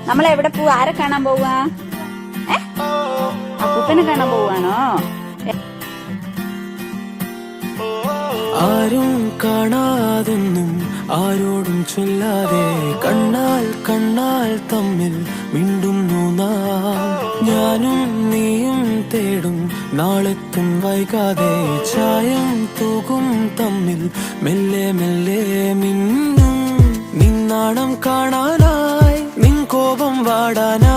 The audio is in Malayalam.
നമ്മൾ എവിടെ പോവാ? ആരെ കാണാൻ പോവാ? അപ്പൂപ്പനെ കാണാൻ പോവാണോ? ആരും കാണാതൊന്നും ആരോടും ചൊല്ലാതെ കണ്ണാൽ കണ്ണാൽ തമ്മിൽ മിണ്ടുന്നു നാം. ഞാനും നീയും തേടും നാളെത്തും വൈകാതെ ചായം തൂകും തമ്മിൽ മെല്ലെ മെല്ലെ മിന്നും. നിന്നാണം കാണാനായി നിൻ കോപം വാടാനായി